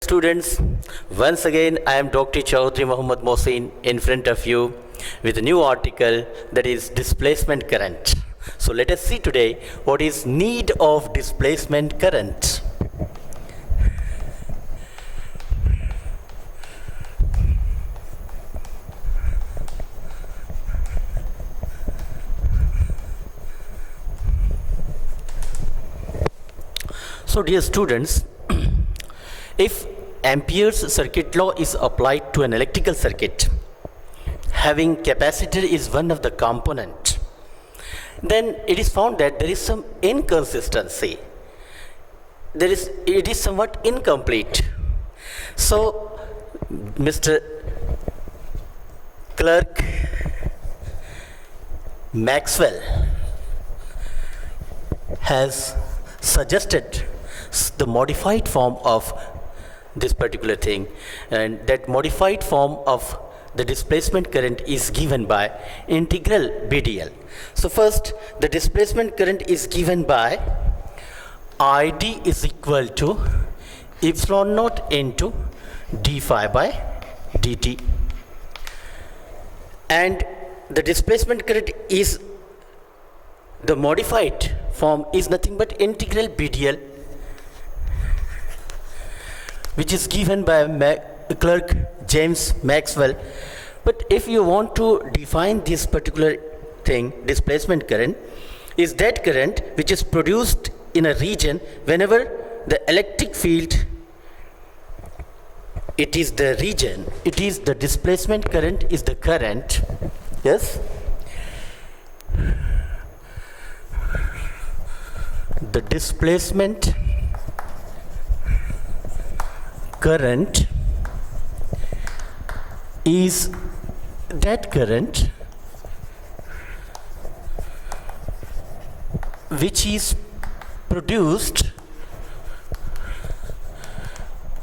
Students, once again I am Dr. Chaudhry Mohammad Mohsin in front of you with a new article, that is displacement current. So let us see today what is need of displacement current. So dear students, if Ampere's circuit law is applied to an electrical circuit, having capacitor is one of the component, then it is found that there is some inconsistency. It is somewhat incomplete. So Mr. Clerk Maxwell has suggested the modified form of this particular thing, and that modified form of the displacement current is given by integral BDL. So first, the displacement current is given by ID is equal to epsilon naught into d phi by dt, and the displacement current is the modified form is nothing but integral BDL, which is given by Clerk James Maxwell. But if you want to define this particular thing, displacement current is that current which is produced in a region whenever the electric field, it is the region, it is the displacement current is the current, yes, the displacement current is that current which is produced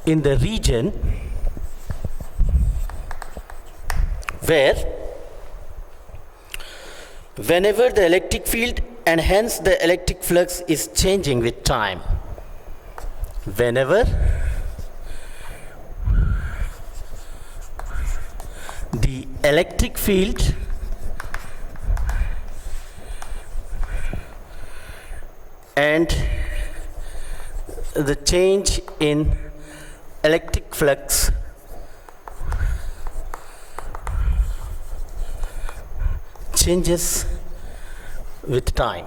in the region where whenever the electric field and hence the electric flux is changing with time, whenever the electric field and the change in electric flux changes with time.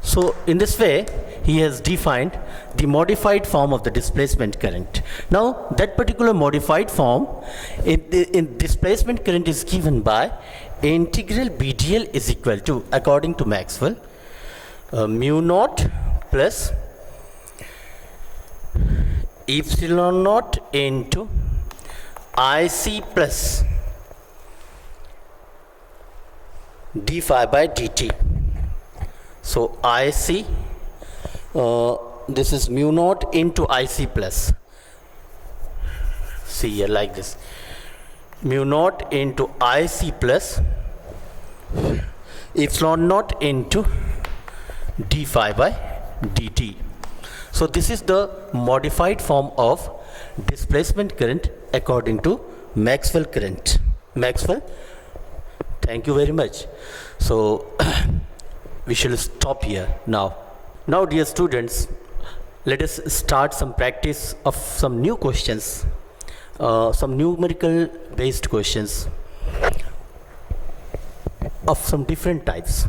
So in this way he has defined the modified form of the displacement current. Now that particular modified form in displacement current is given by integral BDL is equal to, according to Maxwell, mu naught plus epsilon naught into IC plus d phi by dt. So IC, this is mu naught into IC plus, see here like this, mu naught into IC plus epsilon naught into d phi by dt. So this is the modified form of displacement current according to Maxwell current. Maxwell, thank you very much. So we shall stop here now. Now dear students, let us start some practice of some new questions, some numerical based questions of some different types.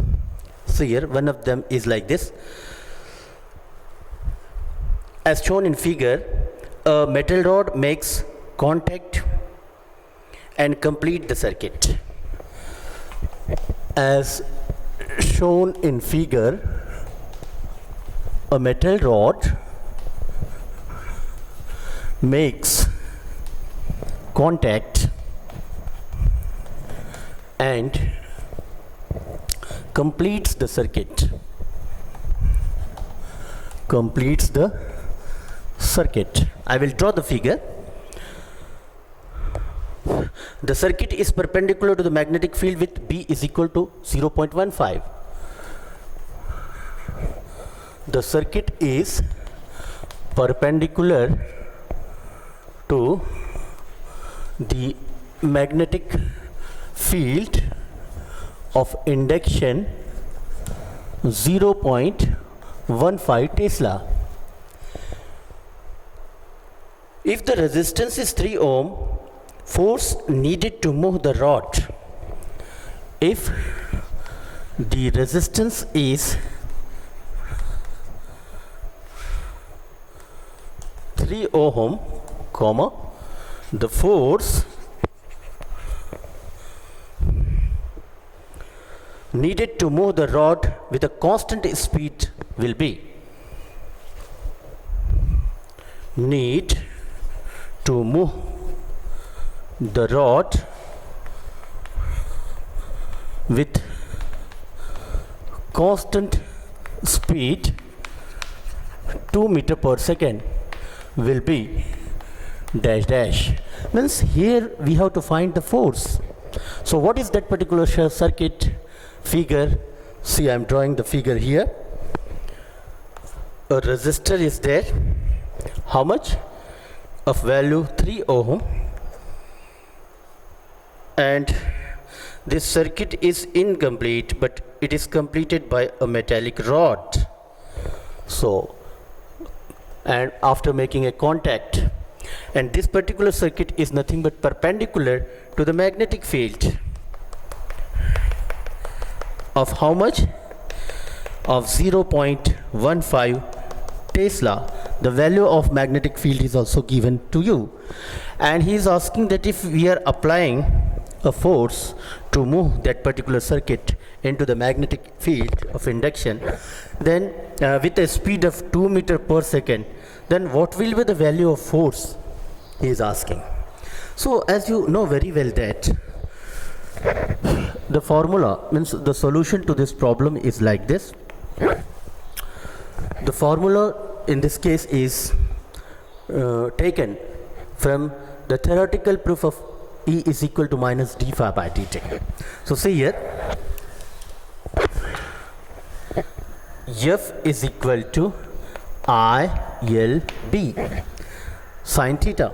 So here one of them is like this. As shown in figure, a metal rod makes contact and complete the circuit. As shown in figure, a metal rod makes contact and completes the circuit. Completes the circuit. I will draw the figure. The circuit is perpendicular to the magnetic field with B is equal to 0.15. The circuit is perpendicular to the magnetic field of induction 0.15 Tesla. If the resistance is 3 ohm, force needed to move the rod. If the resistance is 3 ohm, comma, the force needed to move the rod with a constant speed will be need to move the rod with constant speed 2 meter per second will be dash dash. Means here we have to find the force. So what is that particular circuit figure? See, I am drawing the figure here. A resistor is there. How much? Of value 3 ohm, and this circuit is incomplete, but it is completed by a metallic rod. So, and after making a contact, and this particular circuit is nothing but perpendicular to the magnetic field of how much? Of 0.15 Tesla. The value of magnetic field is also given to you, and he is asking that if we are applying a force to move that particular circuit into the magnetic field of induction, then with a speed of 2 meter per second, then what will be the value of force, he is asking. So as you know very well that the formula, means the solution to this problem is like this. The formula in this case is taken from the theoretical proof of E is equal to minus d phi by dt. So see here, F is equal to ILB sin theta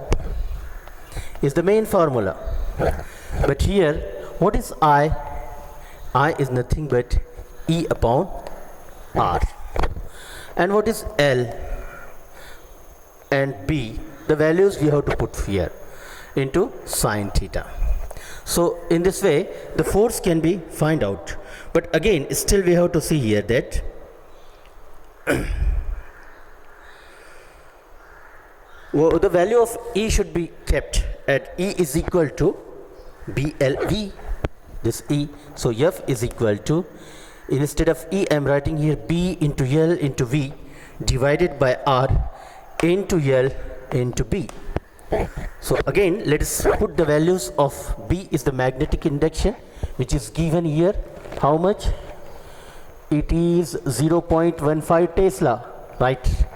is the main formula. But here, what is I? I is nothing but E upon R. And what is L and B? The values we have to put here into sin theta. So in this way, the force can be find out. But again, still we have to see here that the value of E should be kept at E is equal to BLV, this E. So F is equal to, instead of E I am writing here B into L into V divided by R into L into B. So again, let us put the values of B is the magnetic induction, which is given here. How much? It is 0.15 Tesla, right?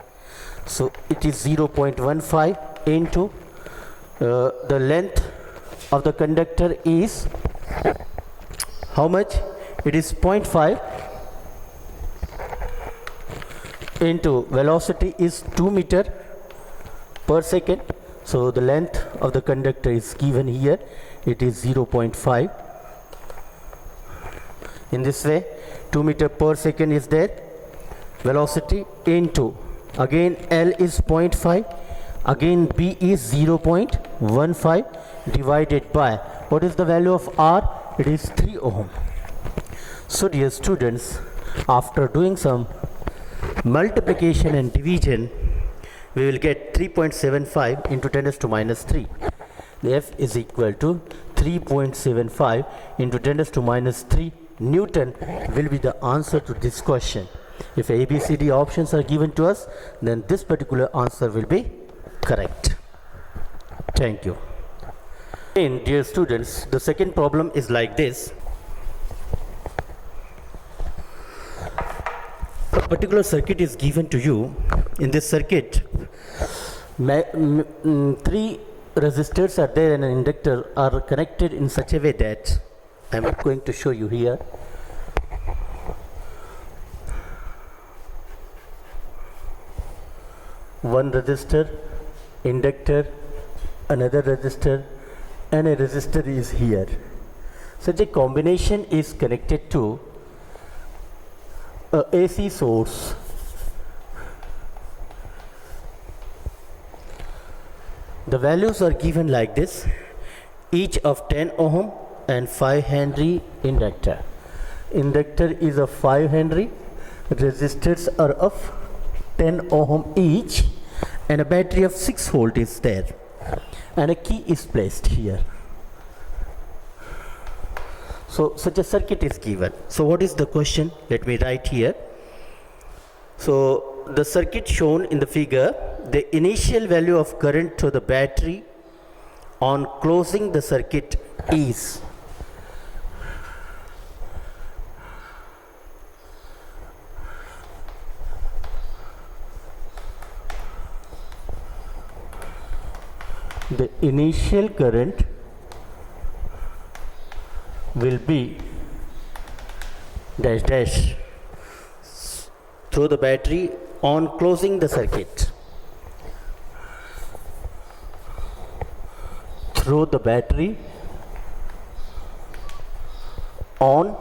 So it is 0.15 into the length of the conductor is how much? It is 0.5 into velocity is 2 meter per second. So the length of the conductor is given here. It is 0.5. In this way, 2 meter per second is there. Velocity into, again L is 0.5, again B is 0.15 divided by, what is the value of R? It is 3 ohm. So dear students, after doing some multiplication and division, we will get 3.75 into 10 raised to minus 3. The F is equal to 3.75 into 10 raised to minus 3 Newton will be the answer to this question. If A, B, C, D options are given to us, then this particular answer will be correct. Thank you. And dear students, the second problem is like this. A particular circuit is given to you. In this circuit, 3 resistors are there and an inductor are connected in such a way that I am going to show you here. one resistor, inductor, another resistor, and a resistor is here. Such a combination is connected to a AC source. The values are given like this, each of 10 ohm and 5 Henry inductor. Inductor is of 5 Henry, resistors are of 10 ohm each, and a battery of 6 volt is there, and a key is placed here. So such a circuit is given. So what is the question? Let me write here. So the circuit shown in the figure, the initial value of current to the battery on closing the circuit is the initial current will be dash dash through the battery on closing the circuit. Through the battery on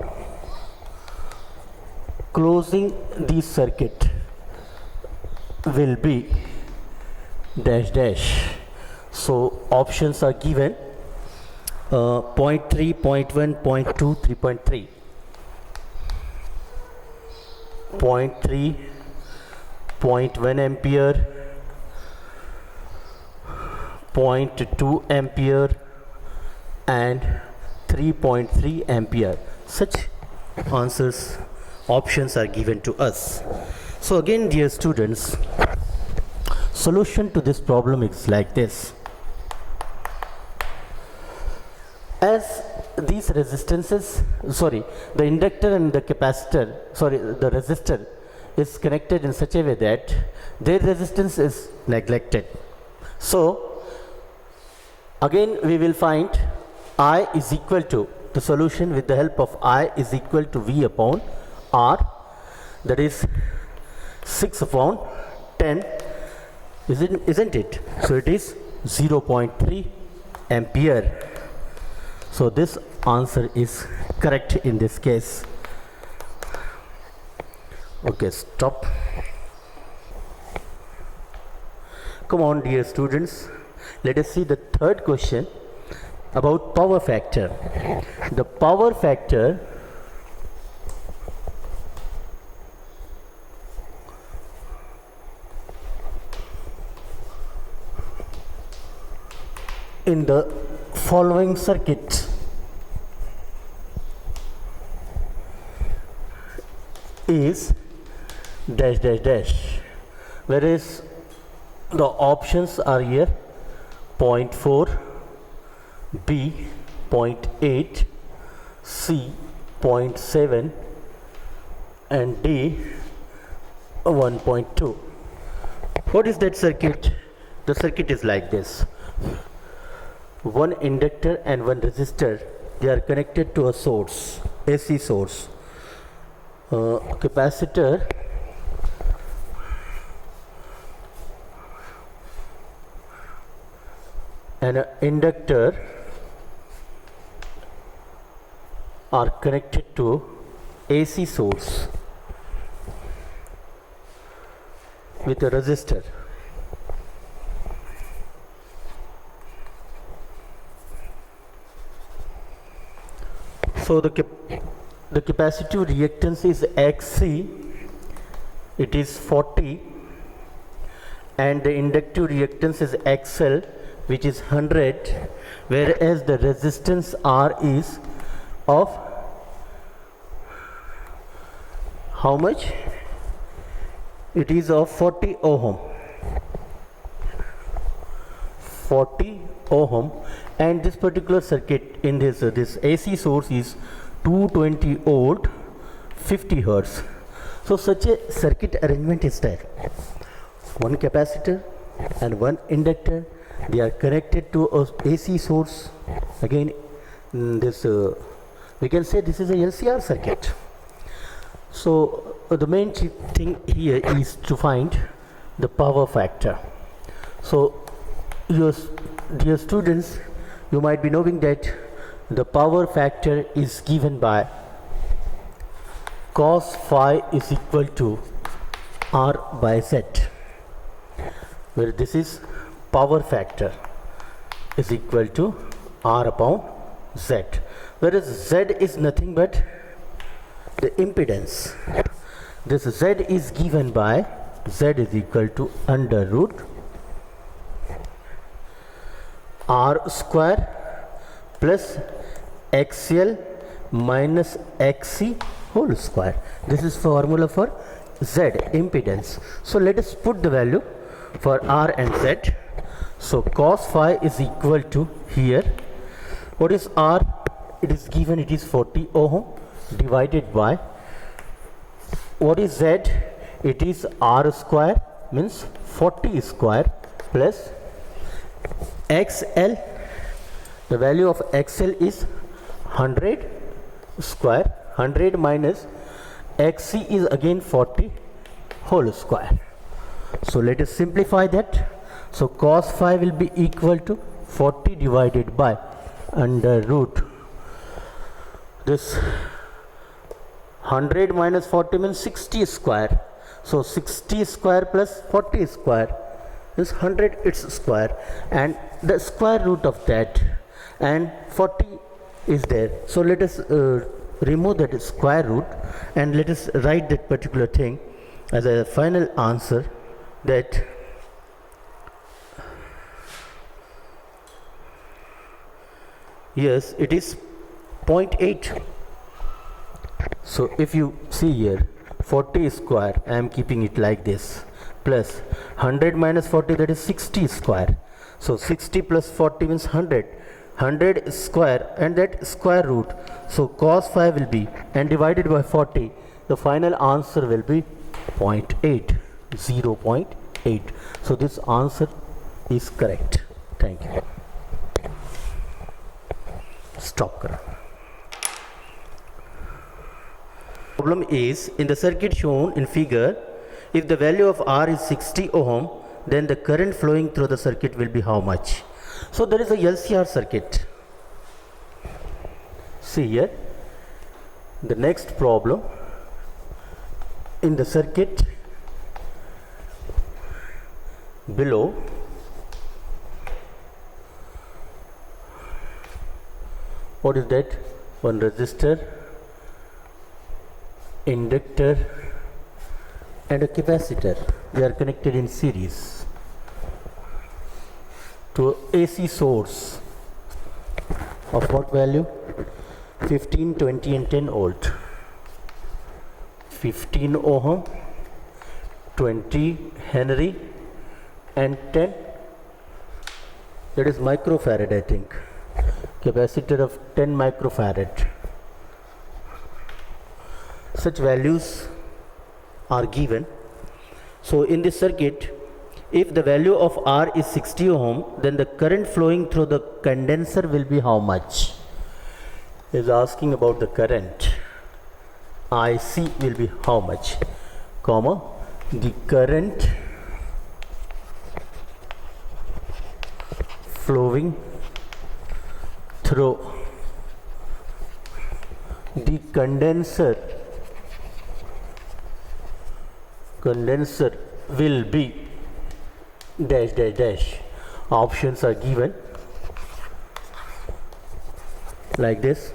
closing the circuit will be dash dash. So options are given 0.3, 0.1, 0.2, 3.3. 0.3, 0.1 ampere, 0.2 ampere, and 3.3 ampere. Such options are given to us. So again, dear students, solution to this problem is like this. As these resistances, the inductor and the capacitor, the resistor is connected in such a way that their resistance is neglected. So again we will find I is equal to, the solution with the help of I is equal to V upon R, that is 6 upon 10, isn't it? So it is 0.3 ampere. So this answer is correct in this case. Okay, stop. Come on, dear students, let us see the third question about power factor. The power factor in the following circuit is dash dash dash, whereas the options are here 0.4, B 0.8, C 0.7, and D 1.2. What is that circuit? The circuit is like this. One inductor and one resistor, they are connected to a source, AC source. Capacitor and an inductor are connected to AC source with a resistor. So the capacitive reactance is XC, it is 40, and the inductive reactance is XL, which is 100, whereas the resistance R is of how much? It is of 40 ohm. 40 ohm, and this particular circuit in this AC source is 220 volt, 50 hertz. So such a circuit arrangement is there. One capacitor and one inductor, they are connected to a AC source. Again, this we can say this is a LCR circuit. So the main thing here is to find the power factor. So, dear students, you might be knowing that the power factor is given by cos phi is equal to R by Z, where this is power factor is equal to R upon Z, whereas Z is nothing but the impedance. This Z is given by Z is equal to under root R square plus XL minus XC whole square. This is formula for Z impedance. So let us put the value for R and Z. So cos phi is equal to, here what is R? It is given, it is 40 ohm divided by, what is Z? It is R square, means 40 square plus XL. The value of XL is 100 square, 100 minus XC is again 40 whole square. So let us simplify that. So cos phi will be equal to 40 divided by under root this 100 minus 40 means 60 square. So 60 square plus 40 square is 100 its square, and the square root of that, and 40 is there. So let us remove that square root and let us write that particular thing as a final answer, that yes, it is 0.8. So if you see here 40 square, I am keeping it like this, plus 100 minus 40, that is 60 square. So 60 plus 40 means 100 square, and that square root. So cos phi will be, and divided by 40, the final answer will be 0.8, 0.8. So this answer is correct. Thank you. Stop kar. Problem is, in the circuit shown in figure, if the value of R is 60 ohm, then the current flowing through the circuit will be how much? So there is a LCR circuit. See here, the next problem, in the circuit below, what is that? One resistor, inductor and a capacitor. They are connected in series to AC source of what value? 15, 20 and 10 volt. 15 ohm, 20 Henry and 10, that is microfarad, I think. Capacitor of 10 microfarad. Such values are given. So in this circuit, if the value of R is 60 ohm, then the current flowing through the condenser will be how much? Is asking about the current. IC will be how much, comma, the current flowing through the condenser will be dash dash dash. Options are given like this: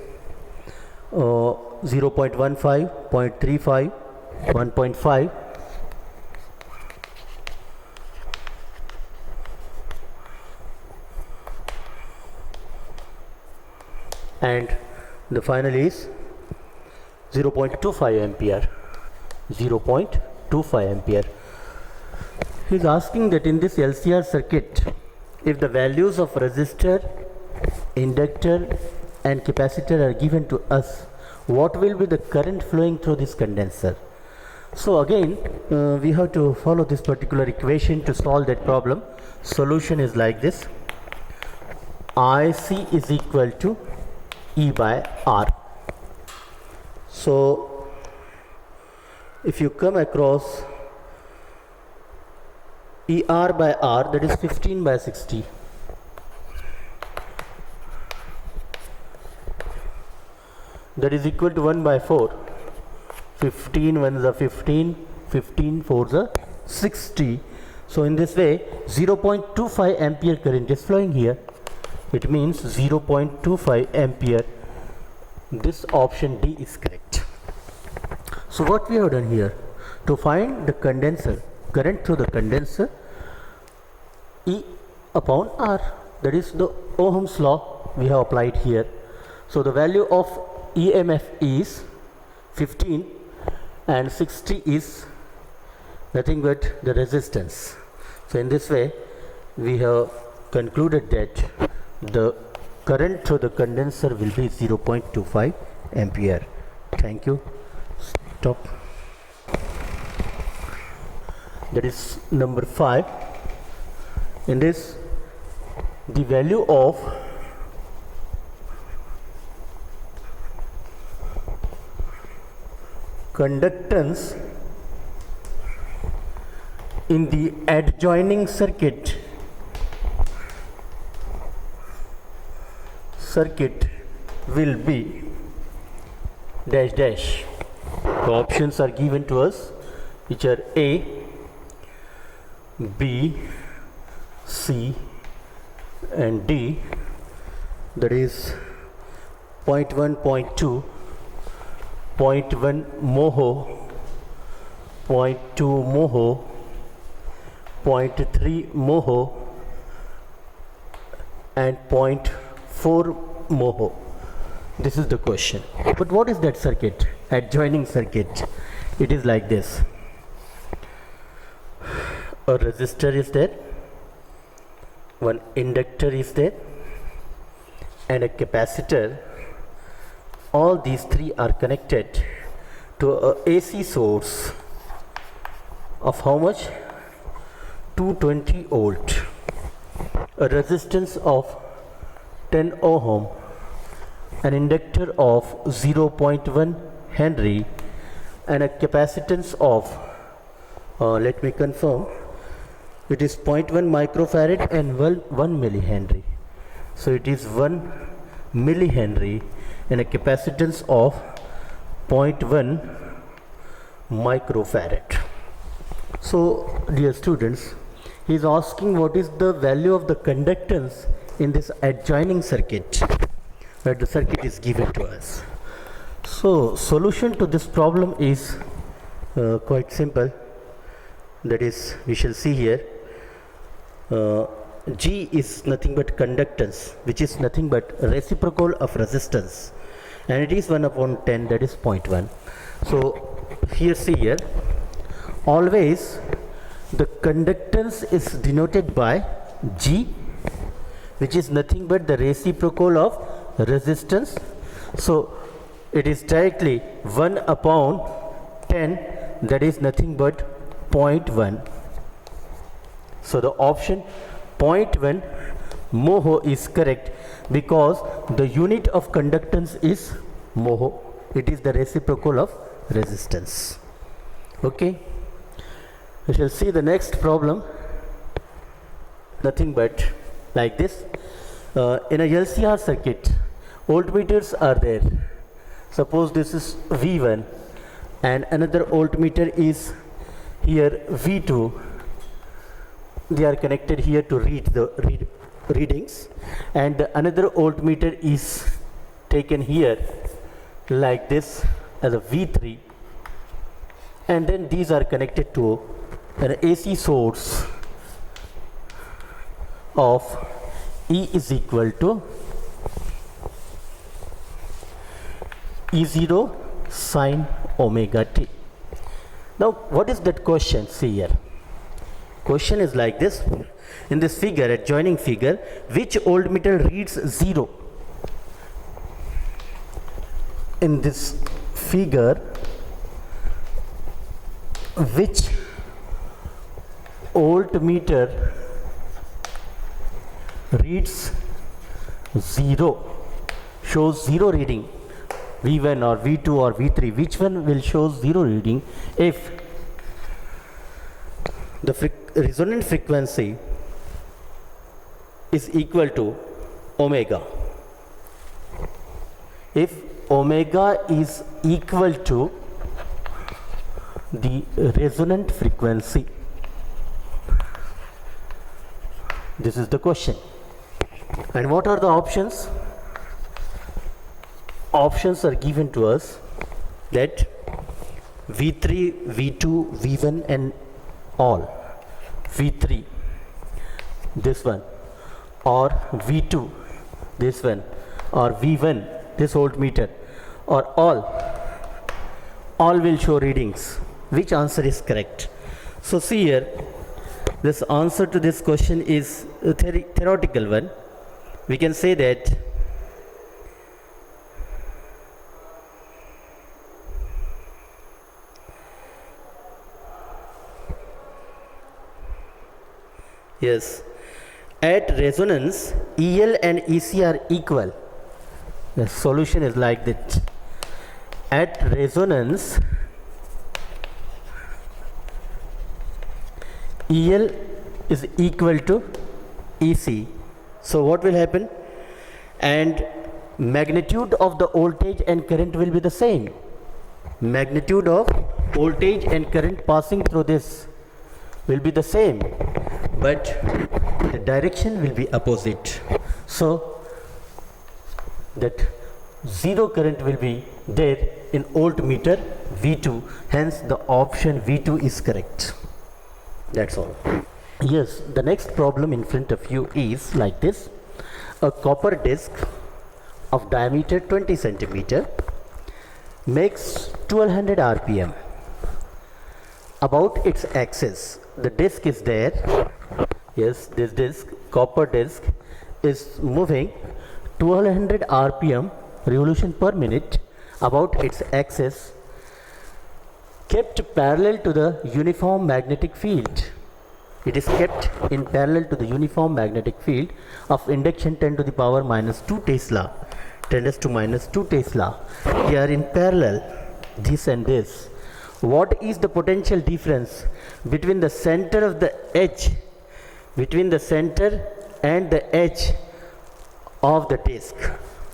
0.15, 0.35, 1.5. And the final is 0.25 ampere. 0.25 ampere. He is asking that in this LCR circuit, if the values of resistor, inductor and capacitor are given to us, what will be the current flowing through this condenser? So again, we have to follow this particular equation to solve that problem. Solution is like this: IC is equal to E by R. So if you come across ER by R, that is 15 by 60. That is equal to 1 by 4. 15 ones are 15, 15 fours are 60. So in this way 0.25 ampere current is flowing here. It means 0.25 ampere. This option D is correct. So what we have done here, to find the condenser current through the condenser, E upon R, that is the Ohm's law we have applied here. So the value of EMF is 15 and 60 is nothing but the resistance. So in this way we have concluded that the current through the condenser will be 0.25 ampere. Thank you. Stop. That is number 5. In this, the value of conductance in the adjoining circuit will be dash dash. The options are given to us, which are A, B, C and D. That is 0.1, 0.2, 0.1 moho, 0.2 moho, 0.3 moho and 0.4 moho. This is the question. But what is that circuit? Adjoining circuit. It is like this. A resistor is there, one inductor is there, and a capacitor. All these three are connected to a AC source of how much? 220 volt, a resistance of 10 ohm, an inductor of 0.1 Henry, and a capacitance of let me confirm, it is 0.1 microfarad and 1 millihenry. So it is 1 millihenry and a capacitance of 0.1 microfarad. So dear students, he is asking what is the value of the conductance in this adjoining circuit where the circuit is given to us. So solution to this problem is quite simple. That is, we shall see here, G is nothing but conductance, which is nothing but reciprocal of resistance, and it is 1 upon 10, that is 0.1. So here, see here, always the conductance is denoted by G, which is nothing but the reciprocal of resistance. So it is directly 1 upon 10, that is nothing but 0.1. So the option 0.1 moho is correct because the unit of conductance is moho. It is the reciprocal of resistance. Okay. We shall see the next problem. Nothing but like this. In a LCR circuit, voltmeters are there. Suppose this is V1 and another voltmeter is here V2. They are connected here to read the readings, and another voltmeter is taken here like this as a V3, and then these are connected to an AC source of E is equal to E0 sine omega t. Now what is that question? See here, question is like this. In this figure, adjoining figure, which voltmeter reads 0? In this figure, which voltmeter reads 0, shows 0 reading, V1 or V2 or V3, which one will show 0 reading if the resonant frequency is equal to omega. If omega is equal to the resonant frequency, this is the question. And what are the options? Options are given to us that V3, V2, V1 and all. V3, this one, or V2, this one, or V1, this voltmeter, or all will show readings. Which answer is correct? So see here, this answer to this question is a theoretical one. We can say that yes, at resonance EL and EC are equal. The solution is like that. At resonance EL is equal to EC. So what will happen? And magnitude of the voltage and current will be the same. Magnitude of voltage and current passing through this will be the same, but the direction will be opposite. So that zero current will be there in voltmeter V2, hence the option V2 is correct. That's all. Yes, the next problem in front of you is like this. A copper disc of diameter 20 centimeter makes 1200 rpm. About its axis, the disc is there. Yes, this disc, copper disc, is moving 1200 rpm, revolution per minute, about its axis, kept parallel to the uniform magnetic field. It is kept in parallel to the uniform magnetic field of induction 10 to the power minus 2 Tesla, 10 to minus 2 Tesla. They are in parallel, this and this. What is the potential difference between the center of the edge, between the center and the edge of the disc?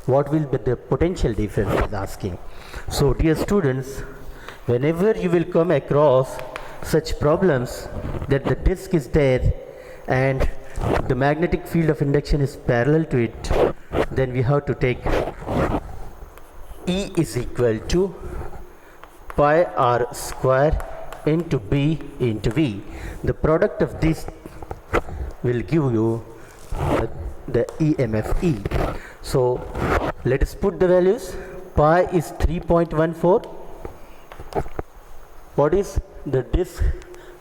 What will be the potential difference is asking. So dear students, whenever you will come across such problems that the disc is there and the magnetic field of induction is parallel to it, then we have to take E is equal to pi r square into B into V. The product of this will give you the EMF E. So let us put the values. Pi is 3.14. What is the disc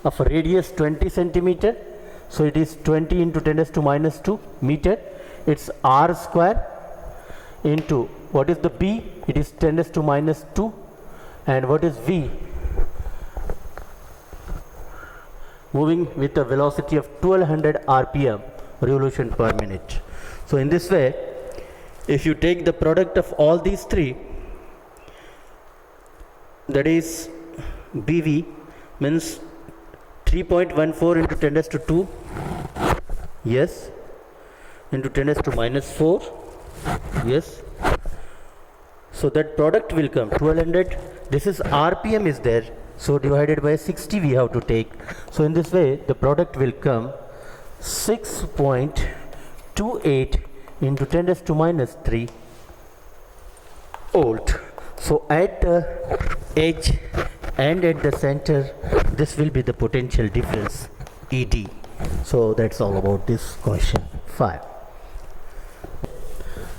of a radius 20 centimeter? So it is 20 into 10 to minus 2 meter. It's r square into what is the B? It is 10 to minus 2. And what is V? Moving with a velocity of 1200 rpm, revolution per minute. So in this way, if you take the product of all these three, that is BV means 3.14 into 10 to 2, yes, into 10 to minus 4, yes. So that product will come 1200. This is RPM is there, so divided by 60 we have to take. So in this way the product will come 6.28 into 10 to minus 3 volt. So at the edge and at the center, this will be the potential difference, ED. So that's all about this question 5.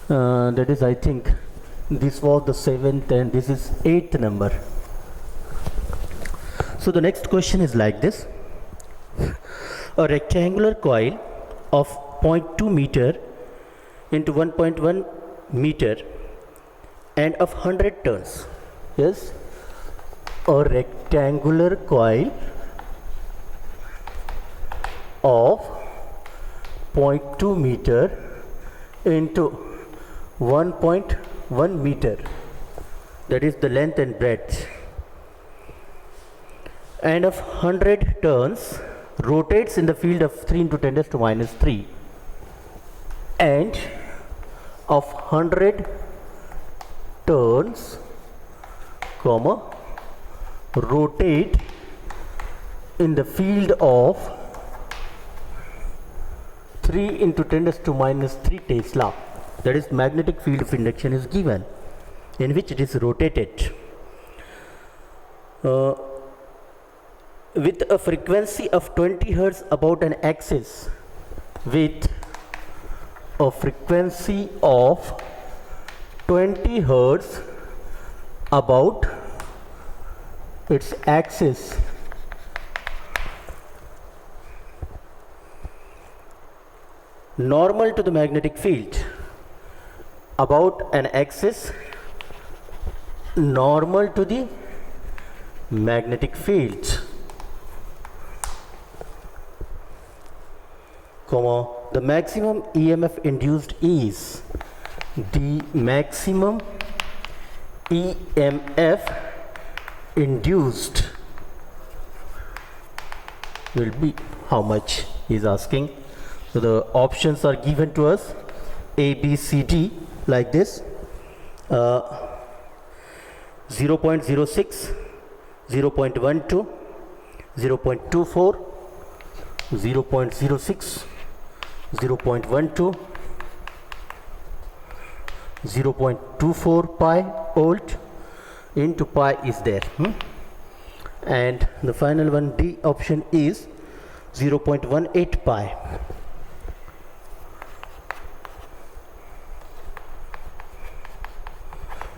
That is, I think this was the 7th and this is 8th number. So the next question is like this. A rectangular coil of 0.2 meter into 1.1 meter and of 100 turns. Yes, a rectangular coil of 0.2 meter into 1.1 meter, that is the length and breadth, and of 100 turns, rotates in the field of 3 into 10 raised to minus 3 and of 100 turns, comma, rotate in the field of 3 into 10 raised to minus 3 Tesla, that is magnetic field of induction is given, in which it is rotated with a frequency of 20 Hertz about an axis, with a frequency of 20 Hertz about its axis. Normal to the magnetic field, about an axis normal to the magnetic field, comma, the maximum EMF induced is, the maximum EMF induced will be how much he is asking. So the options are given to us A, B, C, D like this, 0.06, 0.12, 0.24, 0.06, 0.12, 0.24 pi volt into pi is there, and the final one, D option, is 0.18 pi.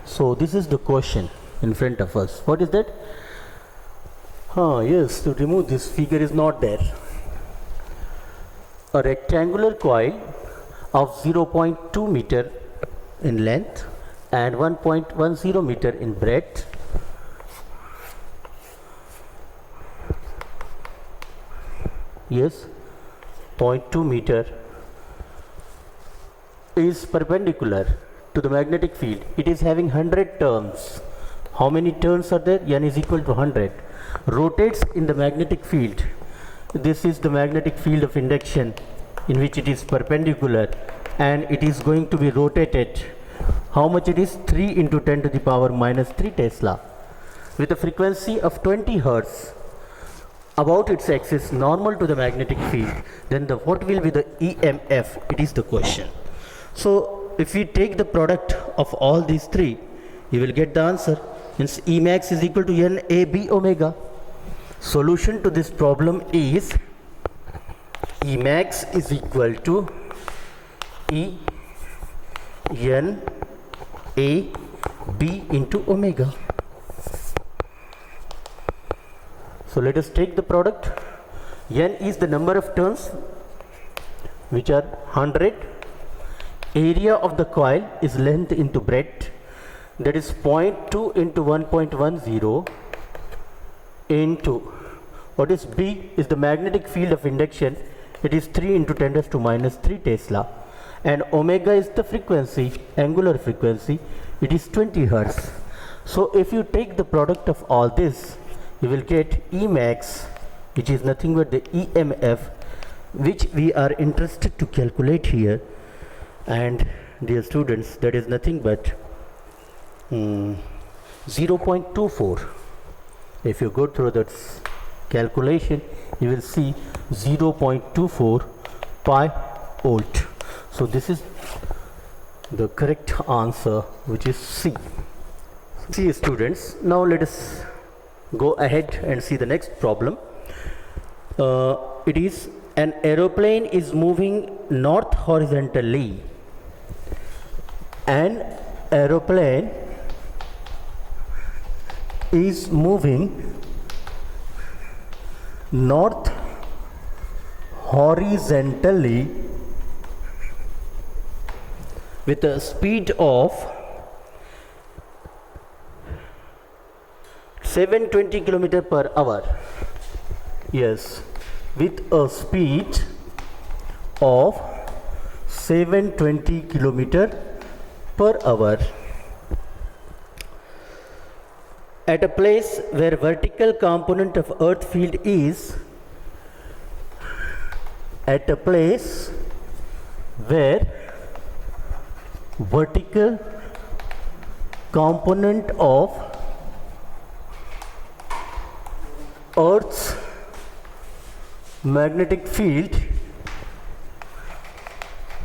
So this is the question in front of us. What is that? Yes, to remove this figure is not there. A rectangular coil of 0.2 meter in length and 1.10 meter in breadth yes, 0.2 meter is perpendicular to the magnetic field. It is having 100 turns. How many turns are there? N is equal to 100. Rotates in the magnetic field. This is the magnetic field of induction in which it is perpendicular and it is going to be rotated. How much it is? 3 into 10 to the power minus 3 Tesla with a frequency of 20 Hertz about its axis normal to the magnetic field. Then what will be the EMF? It is the question. So if we take the product of all these three, you will get the answer. Hence Emax is equal to NAB omega. Solution to this problem is Emax is equal to E N A B into omega. So let us take the product. N is the number of turns, which are 100. Area of the coil is length into breadth, that is 0.2 into 1.10 into what is B is the magnetic field of induction. It is 3 into 10 raised to minus 3 Tesla, and omega is the frequency, angular frequency. It is 20 Hertz. So if you take the product of all this, you will get Emax, which is nothing but the EMF, which we are interested to calculate here. And dear students, that is nothing but 0.24. If you go through that calculation, you will see 0.24 pi volt. So this is the correct answer, which is C. See students, now let us go ahead and see the next problem. It is an aeroplane is moving north horizontally. An aeroplane is moving north horizontally with a speed of 720 km per hour. Yes, with a speed of 720 km per hour at a place where vertical component of earth field is at a place where vertical component of Earth's magnetic field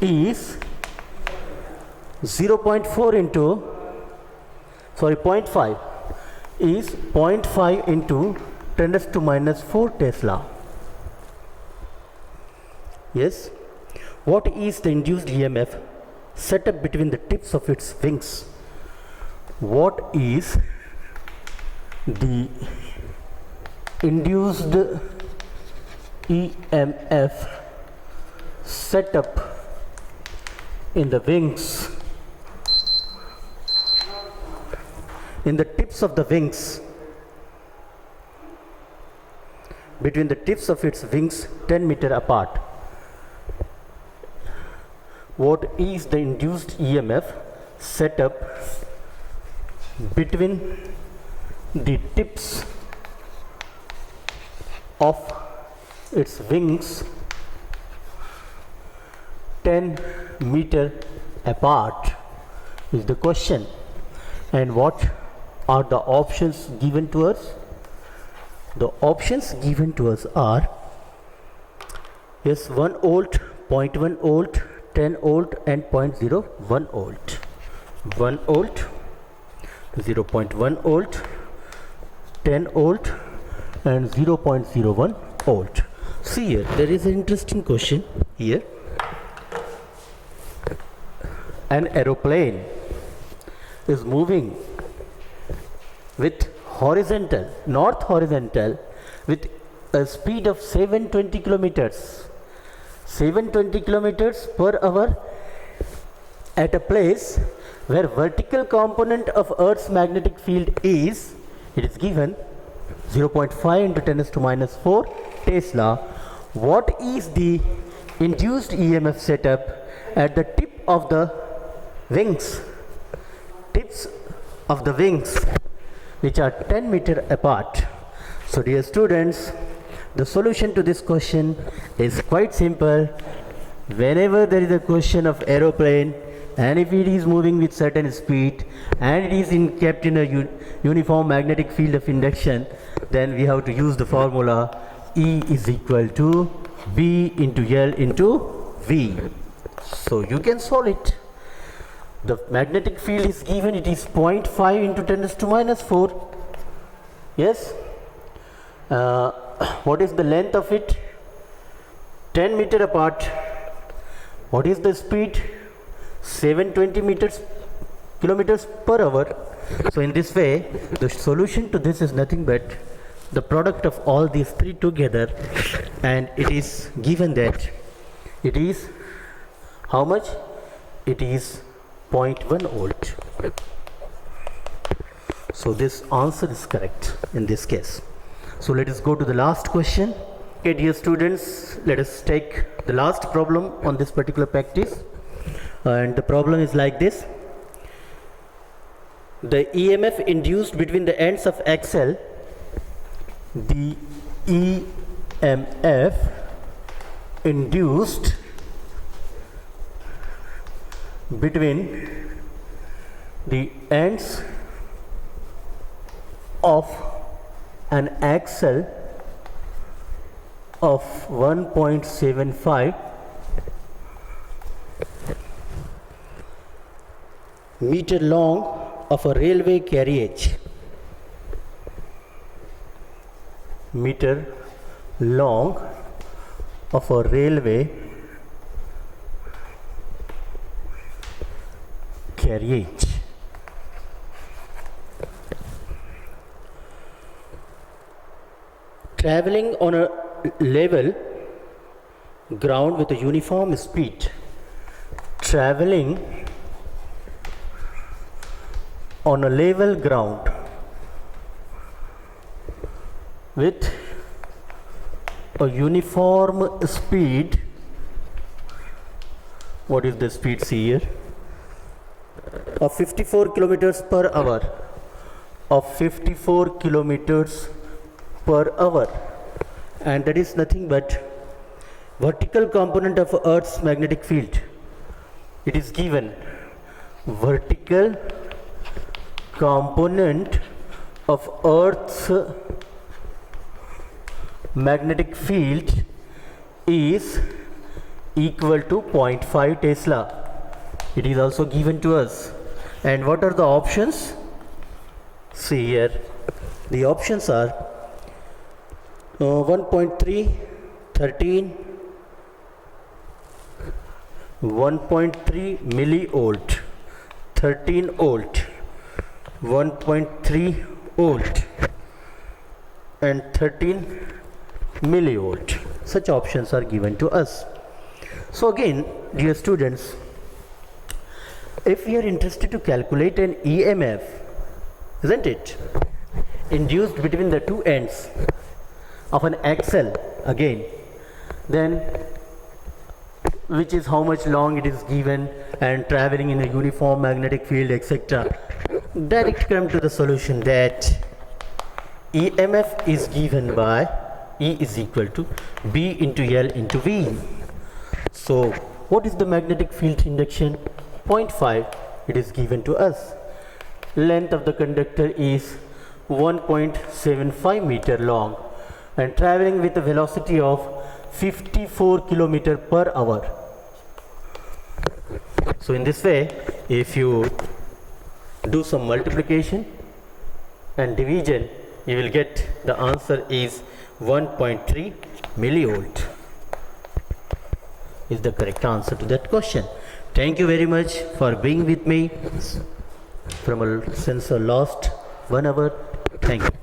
is 0.5 is 0.5 into 10 raised to minus 4 Tesla. Yes. What is the induced EMF set up between the tips of its wings? What is the induced EMF set up in the wings, in the tips of the wings, between the tips of its wings 10 meter apart? What is the induced EMF set up between the tips of its wings 10 meter apart is the question. And what are the options given to us? The options given to us are, yes, 1 volt, 0.1 volt, 10 volt and 0.01 volt. 1 volt, 0.1 volt, 10 volt and 0.01 volt. See here, there is an interesting question here. An aeroplane is moving with north horizontal with a speed of 720 kilometers. 720 kilometers per hour at a place where vertical component of Earth's magnetic field is, it is given 0.5 into 10 raised to minus 4 Tesla. What is the induced EMF setup at the tip of the wings? Tips of the wings which are 10 meter apart. So dear students, the solution to this question is quite simple. Whenever there is a question of aeroplane and if it is moving with certain speed and it is kept in a uniform magnetic field of induction, then we have to use the formula E is equal to B into L into V. So you can solve it. The magnetic field is given, it is 0.5 into 10 raised to minus 4. Yes. What is the length of it? 10 meter apart. What is the speed? 720 kilometers per hour. So in this way, the solution to this is nothing but the product of all these three together, and it is given that it is how much? It is 0.1 volt. So this answer is correct in this case. So let us go to the last question. Okay, dear students, let us take the last problem on this particular practice, and the problem is like this. The EMF induced between the ends of axle, the EMF induced between the ends of an axle of 1.75 meter long of a railway carriage, meter long of a railway carriage. Traveling on a level ground with a uniform speed. Traveling on a level ground with a uniform speed. What is the speed? See here, of 54 kilometers per hour, of 54 kilometers per hour, and that is nothing but vertical component of Earth's magnetic field. It is given vertical component of Earth's magnetic field is equal to 0.5 Tesla. It is also given to us. And what are the options? See here, the options are 1.3, 13, 1.3 millivolt, 13 volt, 1.3 volt and 13 millivolt. Such options are given to us. So again, dear students, if we are interested to calculate an EMF, isn't it, induced between the two ends of an axle, again, then which is how much long it is given and traveling in a uniform magnetic field, etc., direct come to the solution that EMF is given by E is equal to B into L into V. So what is the magnetic field induction? 0.5. It is given to us. Length of the conductor is 1.75 meter long and traveling with a velocity of 54 kilometer per hour. So in this way, if you do some multiplication and division, you will get the answer is 1.3 millivolt is the correct answer to that question. Thank you very much for being with me since the last 1 hour. Thank you.